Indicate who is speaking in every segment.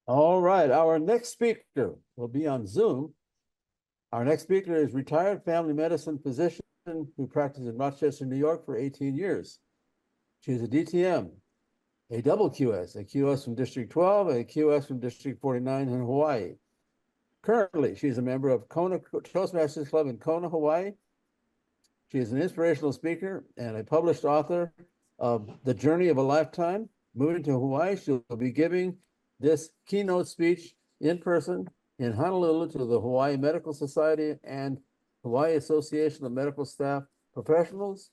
Speaker 1: All right, our next speaker will be on Zoom. Our next speaker is retired family medicine physician who practiced in Rochester, New York for 18 years. She is a DTM, a double QS, a QS from District 12, and a QS from District 49 in Hawaii. Currently, she is a member of Kona Toastmasters Club in Kona, Hawaii. She is an inspirational speaker and a published author of The Journey of a Lifetime. Moving to Hawaii, she'll be giving this keynote speech in person in Honolulu to the Hawaii Medical Society and Hawaii Association of Medical Staff Professionals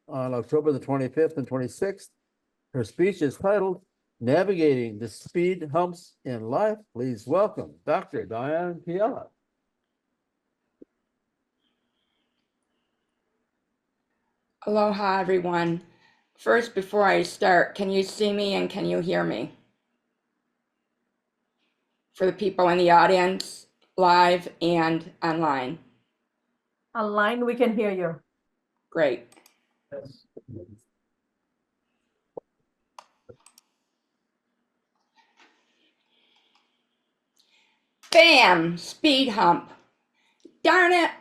Speaker 1: on October the 25th and 26th. Her speech is titled Navigating the Speed Humps in Life. Please welcome Dr. Diane Piela.
Speaker 2: Aloha, everyone. First, before I start, can you see me and can you hear me? For the people in the audience, live and online.
Speaker 3: Online, we can hear you.
Speaker 2: Great.
Speaker 1: Yes.
Speaker 2: Bam! Speed hump. Darn it!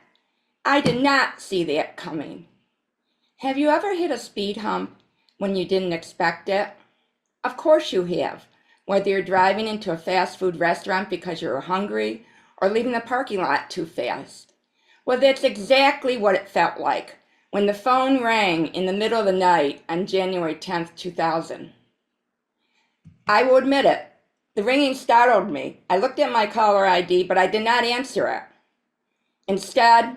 Speaker 2: I did not see that coming. Have you ever hit a speed hump when you didn't expect it? Of course you have, whether you're driving into a fast food restaurant because you're hungry or leaving the parking lot too fast. Well, that's exactly what it felt like when the phone rang in the middle of the night on January 10th, 2000. I will admit it, the ringing startled me. I looked at my caller ID, but I did not answer it. Instead,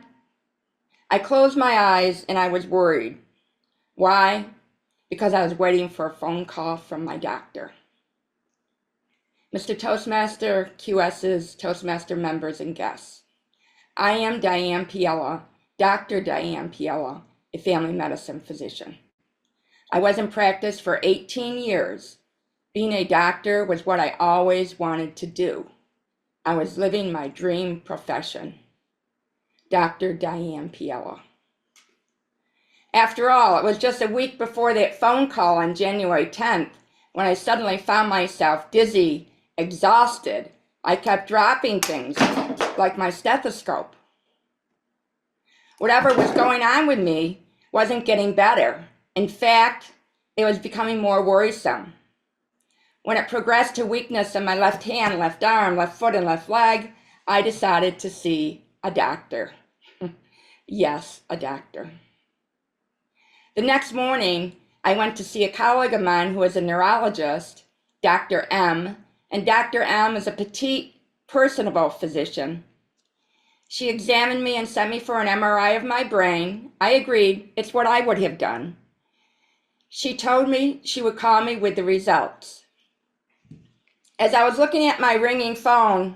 Speaker 2: I closed my eyes and I was worried. Why? Because I was waiting for a phone call from my doctor. Mr. Toastmaster, QSs, Toastmaster members, and guests. I am Diane Piela, Dr. Diane Piela, a family medicine physician. I was in practice for 18 years. Being a doctor was what I always wanted to do. I was living my dream profession. Dr. Diane Piela. After all, it was just a week before that phone call on January 10th when I suddenly found myself dizzy, exhausted. I kept dropping things like my stethoscope. Whatever was going on with me wasn't getting better. In fact, it was becoming more worrisome. When it progressed to weakness in my left hand, left arm, left foot, and left leg, I decided to see a doctor. Yes, a doctor. The next morning, I went to see a colleague of mine who is a neurologist, Dr. M, and Dr. M is a petite, personable physician. She examined me and sent me for an MRI of my brain. I agreed, it's what I would have done. She told me she would call me with the results. As I was looking at my ringing phone,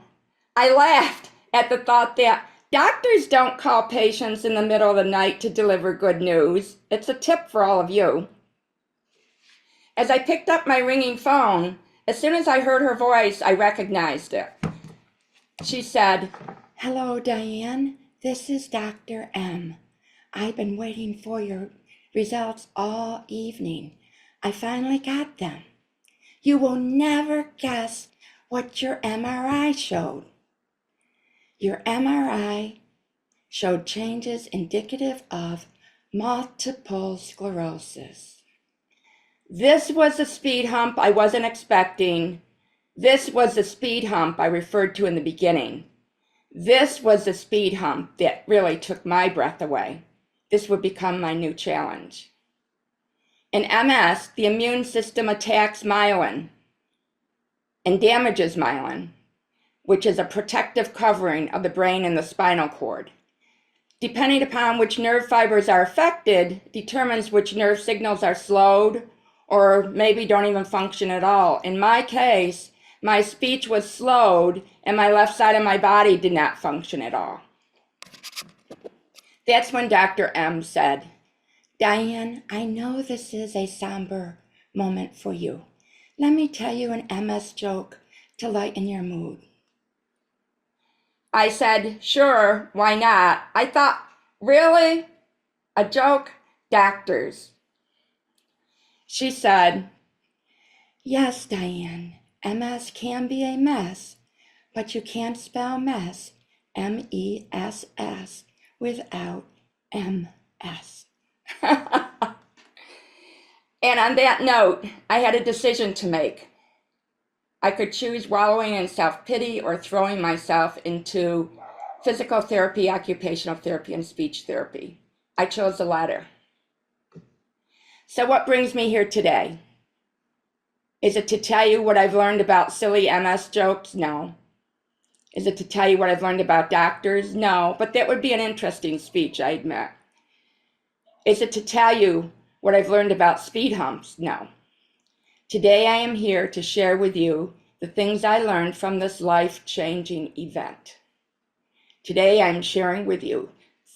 Speaker 2: I laughed at the thought that doctors don't call patients in the middle of the night to deliver good news. It's a tip for all of you. As I picked up my ringing phone, as soon as I heard her voice, I recognized it. She said, "Hello, Diane. This is Dr. M. I've been waiting for your results all evening. I finally got them. You will never guess what your MRI showed. Your MRI showed changes indicative of multiple sclerosis." This was the speed hump I wasn't expecting. This was the speed hump I referred to in the beginning. This was the speed hump that really took my breath away. This would become my new challenge. In MS, the immune system attacks myelin and damages myelin, which is a protective covering of the brain and the spinal cord. Depending upon which nerve fibers are affected, determines which nerve signals are slowed or maybe don't even function at all. In my case, my speech was slowed and my left side of my body did not function at all. That's when Dr. M said, "Diane, I know this is a somber moment for you. Let me tell you an MS joke to lighten your mood." I said, "Sure, why not?" I thought, really? A joke? Doctors. She said, "Yes, Diane, MS can be a mess, but you can't spell mess, M-E-S-S, without M-S. And on that note, I had a decision to make. I could choose wallowing in self-pity or throwing myself into physical therapy, occupational therapy, and speech therapy. I chose the latter. So what brings me here today? Is it to tell you what I've learned about silly MS jokes? No. Is it to tell you what I've learned about doctors? No, but that would be an interesting speech, I admit. Is it to tell you what I've learned about speed humps? No. Today I am here to share with you the things I learned from this life-changing event. Today I'm sharing with you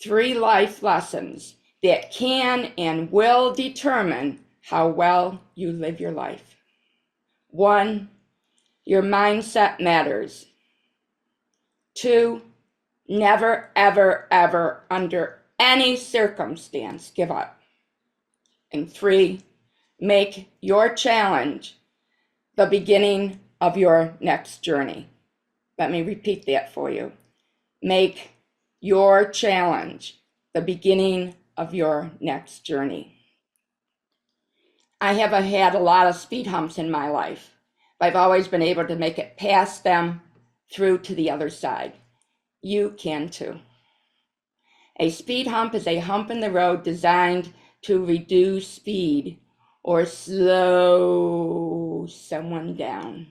Speaker 2: 3 life lessons that can and will determine how well you live your life. 1, your mindset matters. 2, never, ever, ever, under any circumstance, give up. And 3, make your challenge the beginning of your next journey. Let me repeat that for you. Make your challenge the beginning of your next journey. I have had a lot of speed humps in my life, but I've always been able to make it past them through to the other side. You can too. A speed hump is a hump in the road designed to reduce speed or slow someone down.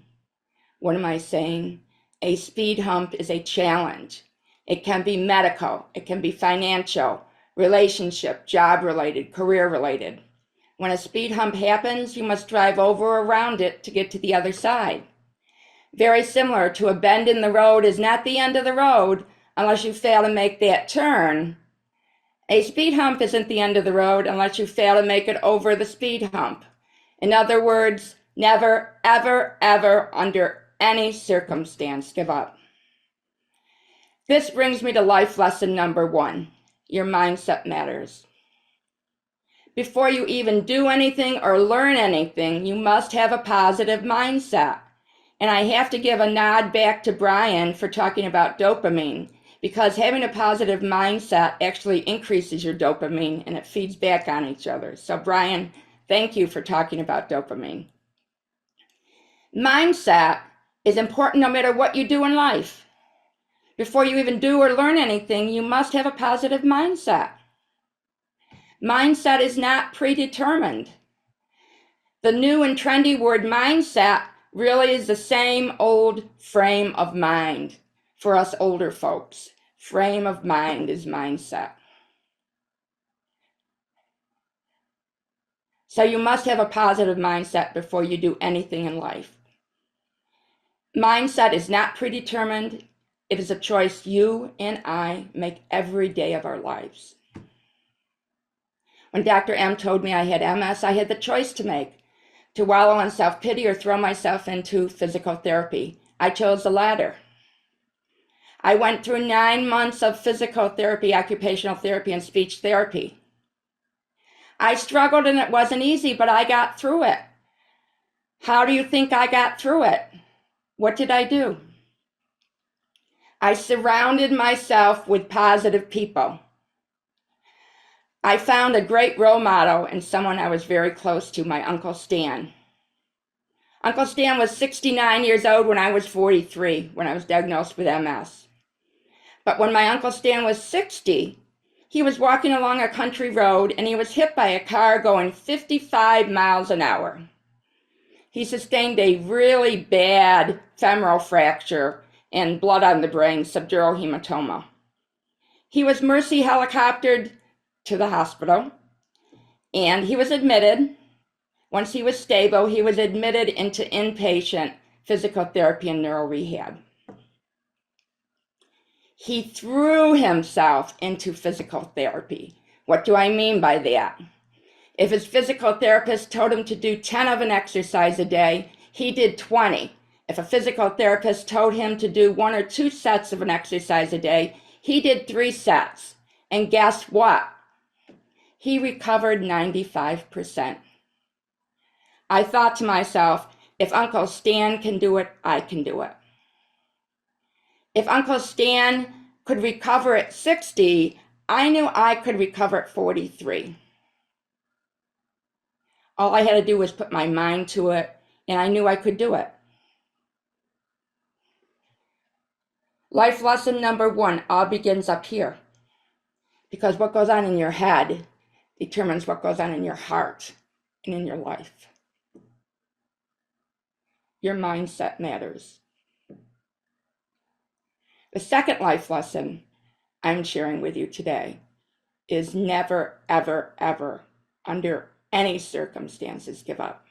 Speaker 2: What am I saying? A speed hump is a challenge. It can be medical, it can be financial, relationship, job related, career related. When a speed hump happens, you must drive over or around it to get to the other side. Very similar to a bend in the road is not the end of the road unless you fail to make that turn. A speed hump isn't the end of the road unless you fail to make it over the speed hump. In other words, never, ever, ever, under any circumstance, give up. This brings me to life lesson number 1. Your mindset matters. Before you even do anything or learn anything, you must have a positive mindset. And I have to give a nod back to Brian for talking about dopamine, because having a positive mindset actually increases your dopamine and it feeds back on each other. So Brian, thank you for talking about dopamine. Mindset is important no matter what you do in life. Before you even do or learn anything, you must have a positive mindset. Mindset is not predetermined. The new and trendy word mindset really is the same old frame of mind for us older folks. Frame of mind is mindset. So you must have a positive mindset before you do anything in life. Mindset is not predetermined. It is a choice you and I make every day of our lives. When Dr. M told me I had MS, I had the choice to make, to wallow in self-pity or throw myself into physical therapy. I chose the latter. I went through 9 months of physical therapy, occupational therapy, and speech therapy. I struggled and it wasn't easy, but I got through it. How do you think I got through it? What did I do? I surrounded myself with positive people. I found a great role model in someone I was very close to, my Uncle Stan. Uncle Stan was 69 years old when I was 43, when I was diagnosed with MS. But when my Uncle Stan was 60, he was walking along a country road and he was hit by a car going 55 miles an hour. He sustained a really bad femoral fracture and blood on the brain, subdural hematoma. He was mercy helicoptered to the hospital and he was admitted. Once he was stable, he was admitted into inpatient physical therapy and neuro rehab. He threw himself into physical therapy. What do I mean by that? If his physical therapist told him to do 10 of an exercise a day, he did 20. If a physical therapist told him to do 1 or 2 sets of an exercise a day, he did 3 sets. And guess what? He recovered 95%. I thought to myself, If Uncle Stan can do it, I can do it. If Uncle Stan could recover at 60, I knew I could recover at 43. All I had to do was put my mind to it, and I knew I could do it. Life lesson number 1 all begins up here, because what goes on in your head determines what goes on in your heart and in your life. Your mindset matters. The second life lesson I'm sharing with you today is never, ever, ever, under any circumstances, give up.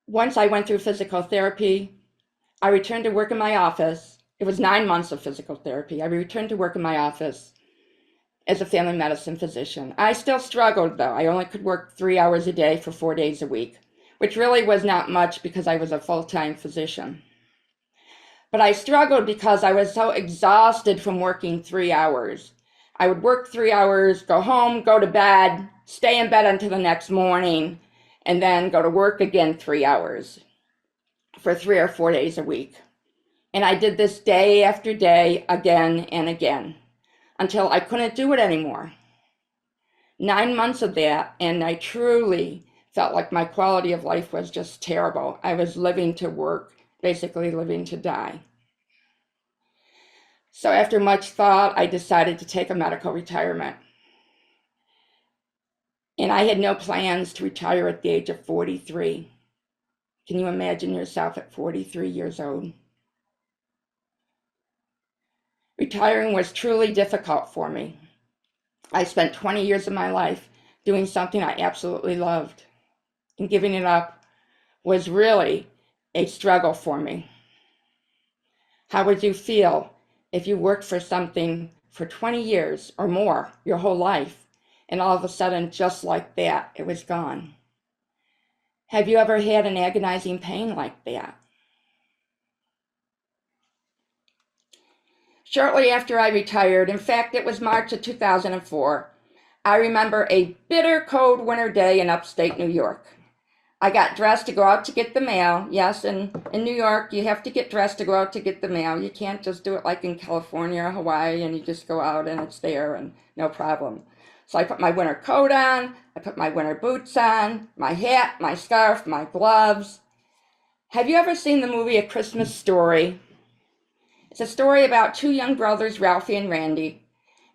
Speaker 2: Once I went through physical therapy, I returned to work in my office. It was 9 months of physical therapy. I returned to work in my office as a family medicine physician. I still struggled, though. I only could work 3 hours a day for 4 days a week, which really was not much because I was a full-time physician. But I struggled because I was so exhausted from working 3 hours. I would work 3 hours, go home, go to bed, stay in bed until the next morning, and then go to work again 3 hours for 3 or 4 days a week. And I did this day after day, again and again, until I couldn't do it anymore. 9 months of that, and I truly felt like my quality of life was just terrible. I was living to work, basically living to die. So after much thought, I decided to take a medical retirement. And I had no plans to retire at the age of 43. Can you imagine yourself at 43 years old? Retiring was truly difficult for me. I spent 20 years of my life doing something I absolutely loved, and giving it up was really a struggle for me. How would you feel if you worked for something for 20 years or more, your whole life, and all of a sudden, just like that, it was gone? Have you ever had an agonizing pain like that? Shortly after I retired, in fact, it was March of 2004, I remember a bitter cold winter day in upstate New York. I got dressed to go out to get the mail. Yes, in New York, you have to get dressed to go out to get the mail. You can't just do it like in California or Hawaii and you just go out and it's there and no problem. So I put my winter coat on, I put my winter boots on, my hat, my scarf, my gloves. Have you ever seen the movie A Christmas Story? It's a story about 2 young brothers, Ralphie and Randy.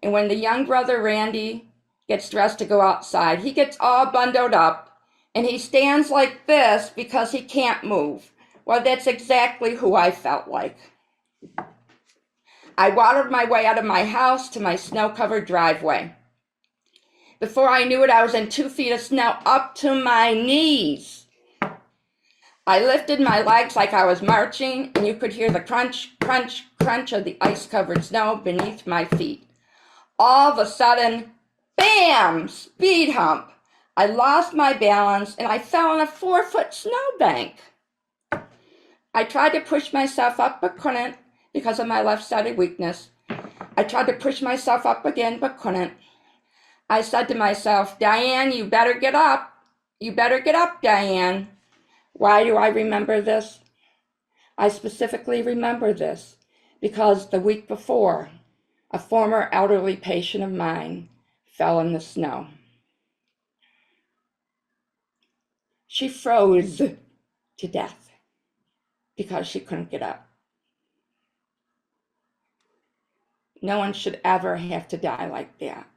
Speaker 2: And when the young brother, Randy, gets dressed to go outside, he gets all bundled up and he stands like this because he can't move. Well, that's exactly who I felt like. I waddled my way out of my house to my snow-covered driveway. Before I knew it, I was in 2 feet of snow up to my knees. I lifted my legs like I was marching, and you could hear the crunch, crunch, crunch of the ice-covered snow beneath my feet. All of a sudden, bam, speed hump. I lost my balance, and I fell on a 4-foot snowbank. I tried to push myself up, but couldn't because of my left-sided weakness. I tried to push myself up again, but couldn't. I said to myself, Diane, you better get up. You better get up, Diane. Why do I remember this? I specifically remember this because the week before, a former elderly patient of mine fell in the snow. She froze to death because she couldn't get up. No one should ever have to die like that.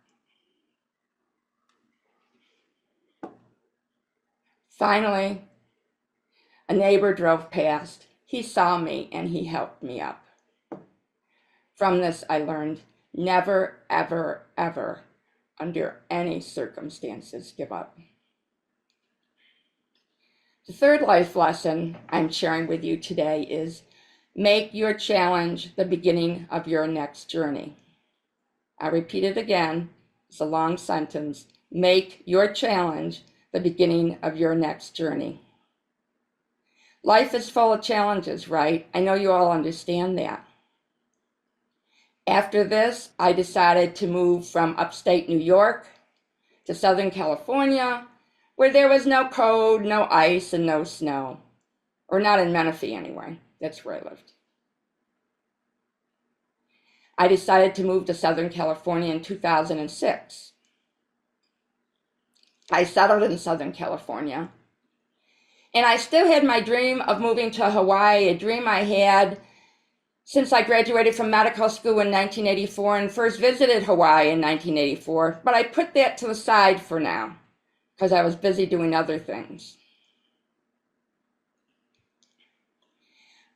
Speaker 2: Finally, a neighbor drove past. He saw me and he helped me up. From this, I learned never, ever, ever, under any circumstances, give up. The third life lesson I'm sharing with you today is make your challenge the beginning of your next journey. I'll repeat it again. It's a long sentence. Make your challenge the beginning of your next journey. Life is full of challenges, right? I know you all understand that. After this, I decided to move from upstate New York to Southern California, where there was no cold, no ice, and no snow. Or not in Menifee anyway. That's where I lived. I decided to move to Southern California in 2006. I settled in Southern California. And I still had my dream of moving to Hawaii, a dream I had since I graduated from medical school in 1984 and first visited Hawaii in 1984. But I put that to the side for now because I was busy doing other things.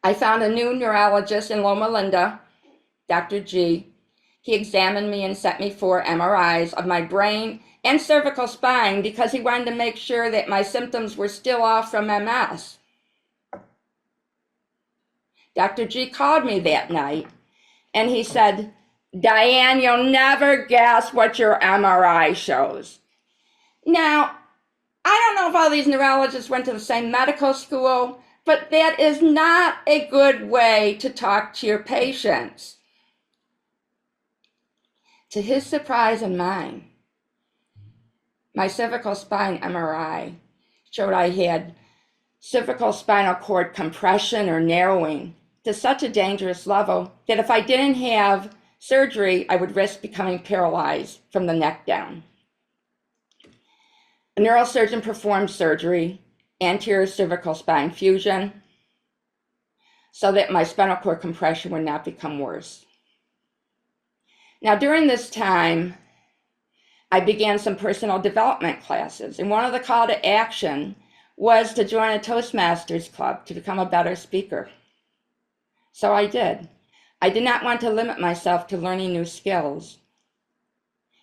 Speaker 2: I found a new neurologist in Loma Linda, Dr. G. He examined me and sent me for MRIs of my brain and cervical spine because he wanted to make sure that my symptoms were still off from MS. Dr. G called me that night and he said, "Diane, you'll never guess what your MRI shows." Now, I don't know if all these neurologists went to the same medical school, but that is not a good way to talk to your patients. To his surprise and mine, my cervical spine MRI showed I had cervical spinal cord compression or narrowing to such a dangerous level that if I didn't have surgery, I would risk becoming paralyzed from the neck down. A neurosurgeon performed surgery, anterior cervical spine fusion, so that my spinal cord compression would not become worse. Now, during this time, I began some personal development classes, and one of the call to action was to join a Toastmasters club to become a better speaker. So I did. I did not want to limit myself to learning new skills.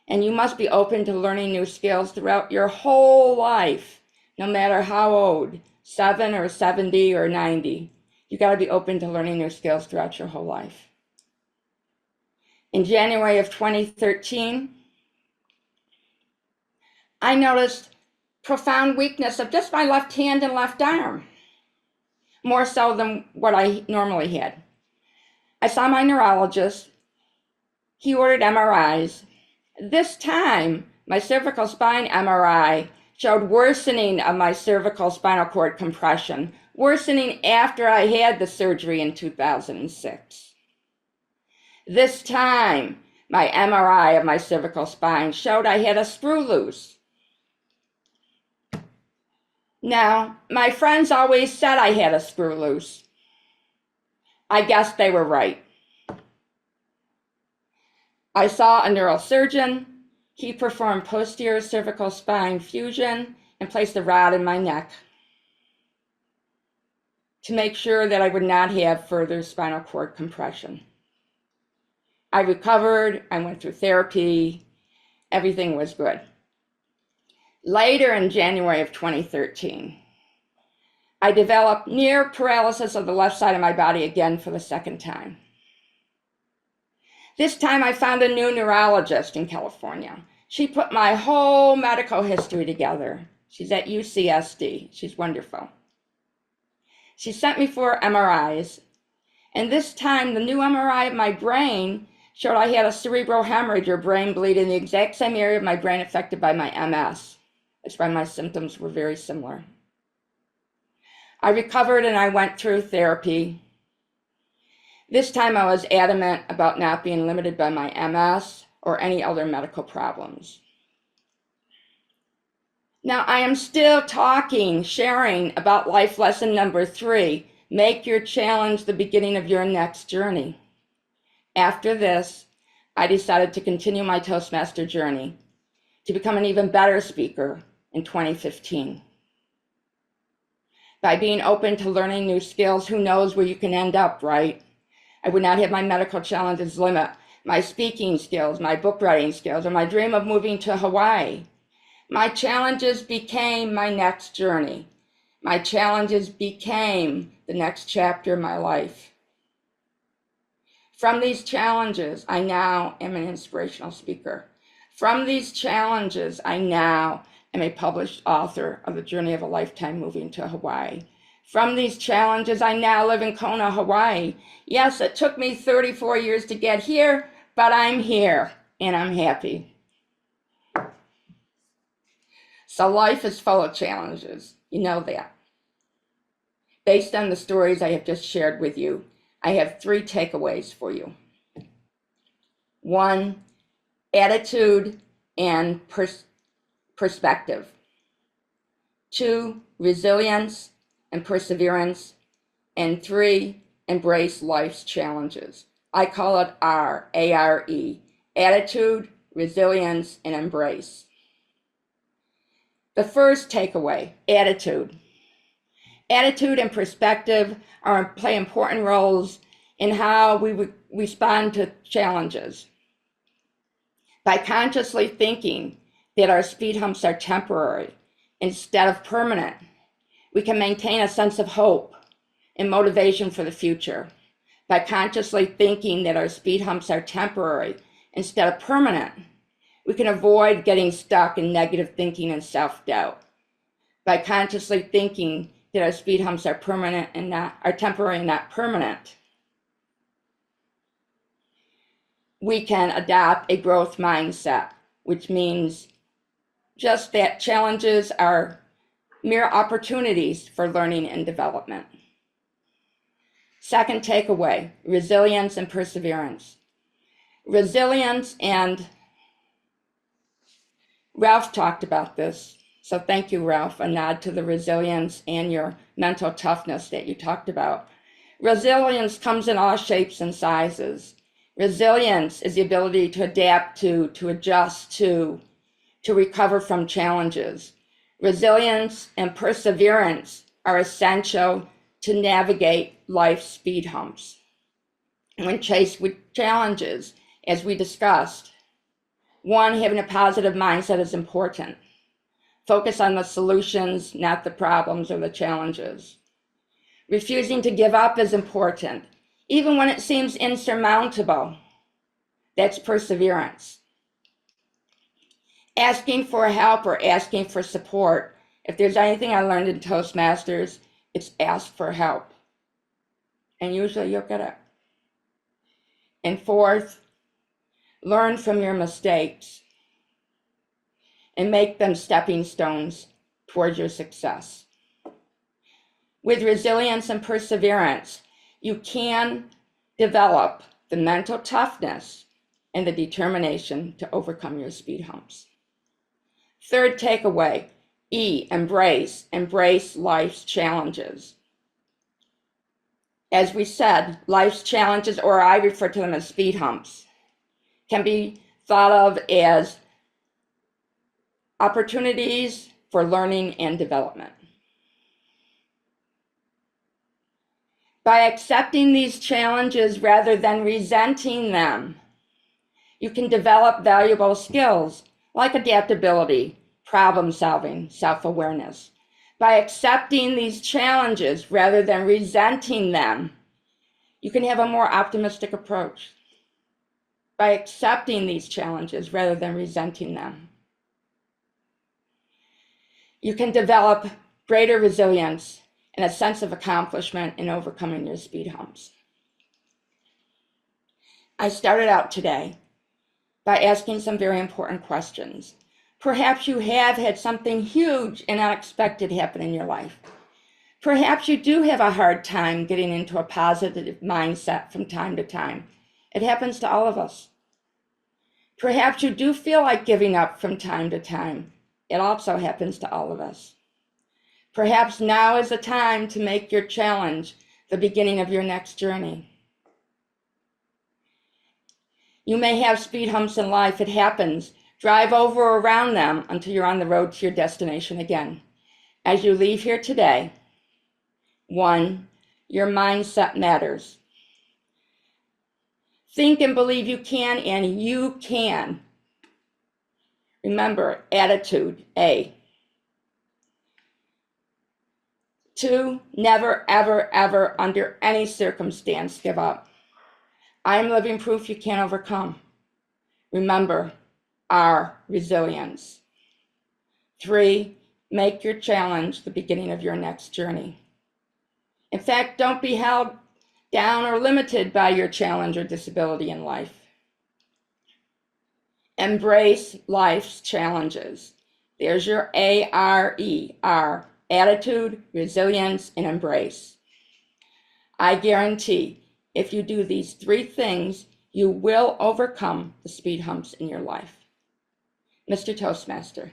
Speaker 2: And you must be open to learning new skills throughout your whole life, no matter how old, 7 or 70 or 90. You got to be open to learning new skills throughout your whole life. In January of 2013, I noticed profound weakness of just my left hand and left arm, more so than what I normally had. I saw my neurologist. He ordered MRIs. This time, my cervical spine MRI showed worsening of my cervical spinal cord compression, worsening after I had the surgery in 2006. This time, my MRI of my cervical spine showed I had a screw loose. Now, my friends always said I had a screw loose. I guess they were right. I saw a neurosurgeon. He performed posterior cervical spine fusion and placed a rod in my neck to make sure that I would not have further spinal cord compression. I recovered, I went through therapy, everything was good. Later in January of 2013, I developed near paralysis of the left side of my body again for the second time. This time I found a new neurologist in California. She put my whole medical history together. She's at UCSD. She's wonderful. She sent me for MRIs, and this time the new MRI of my brain showed I had a cerebral hemorrhage or brain bleed in the exact same area of my brain affected by my MS. That's why my symptoms were very similar. I recovered and I went through therapy. This time I was adamant about not being limited by my MS or any other medical problems. Now I am still sharing about life lesson number 3, make your challenge the beginning of your next journey. After this, I decided to continue my Toastmaster journey to become an even better speaker in 2015. By being open to learning new skills, who knows where you can end up, right? I would not have my medical challenges limit my speaking skills, my book writing skills, or my dream of moving to Hawaii. My challenges became my next journey. My challenges became the next chapter of my life. From these challenges, I now am an inspirational speaker. From these challenges, I now am a published author of The Journey of a Lifetime Moving to Hawaii. From these challenges, I now live in Kona, Hawaii. Yes, it took me 34 years to get here, but I'm here and I'm happy. So life is full of challenges. You know that. Based on the stories I have just shared with you, I have 3 takeaways for you. 1, attitude and perspective. 2, resilience and perseverance. And 3, embrace life's challenges. I call it R, A-R-E, attitude, resilience, and embrace. The first takeaway, attitude. Attitude and perspective play important roles in how we respond to challenges. By consciously thinking that our speed humps are temporary instead of permanent, we can maintain a sense of hope and motivation for the future. By consciously thinking that our speed humps are temporary instead of permanent, we can avoid getting stuck in negative thinking and self-doubt. By consciously thinking that our speed humps are temporary and not permanent, we can adopt a growth mindset, which means just that challenges are mere opportunities for learning and development. Second takeaway, resilience and perseverance. Resilience, and Ralph talked about this, so thank you, Ralph, a nod to the resilience and your mental toughness that you talked about. Resilience comes in all shapes and sizes. Resilience is the ability to adapt to adjust to recover from challenges. Resilience and perseverance are essential to navigate life's speed humps. When faced with challenges, as we discussed, 1, having a positive mindset is important. Focus on the solutions, not the problems or the challenges. Refusing to give up is important, even when it seems insurmountable. That's perseverance. Asking for help or asking for support. If there's anything I learned in Toastmasters, it's ask for help. And usually you'll get it. And 4th, learn from your mistakes and make them stepping stones towards your success. With resilience and perseverance, you can develop the mental toughness and the determination to overcome your speed humps. Third takeaway, E, embrace life's challenges. As we said, life's challenges, or I refer to them as speed humps, can be thought of as opportunities for learning and development. By accepting these challenges rather than resenting them, you can develop valuable skills like adaptability, problem solving, self-awareness. By accepting these challenges rather than resenting them, you can have a more optimistic approach. By accepting these challenges rather than resenting them, you can develop greater resilience and a sense of accomplishment in overcoming your speed humps. I started out today by asking some very important questions. Perhaps you have had something huge and unexpected happen in your life. Perhaps you do have a hard time getting into a positive mindset from time to time. It happens to all of us. Perhaps you do feel like giving up from time to time. It also happens to all of us. Perhaps now is the time to make your challenge the beginning of your next journey. You may have speed humps in life. It happens. Drive over or around them until you're on the road to your destination again. As you leave here today, 1, your mindset matters. Think and believe you can, and you can. Remember, attitude, A. 2, never, ever, ever, under any circumstance, give up. I am living proof you can't overcome. Remember, R, resilience. 3, make your challenge the beginning of your next journey. In fact, don't be held down or limited by your challenge or disability in life. Embrace life's challenges. There's your ARER, attitude, resilience, and embrace. I guarantee if you do these 3 things, you will overcome the speed humps in your life. Mr. Toastmaster.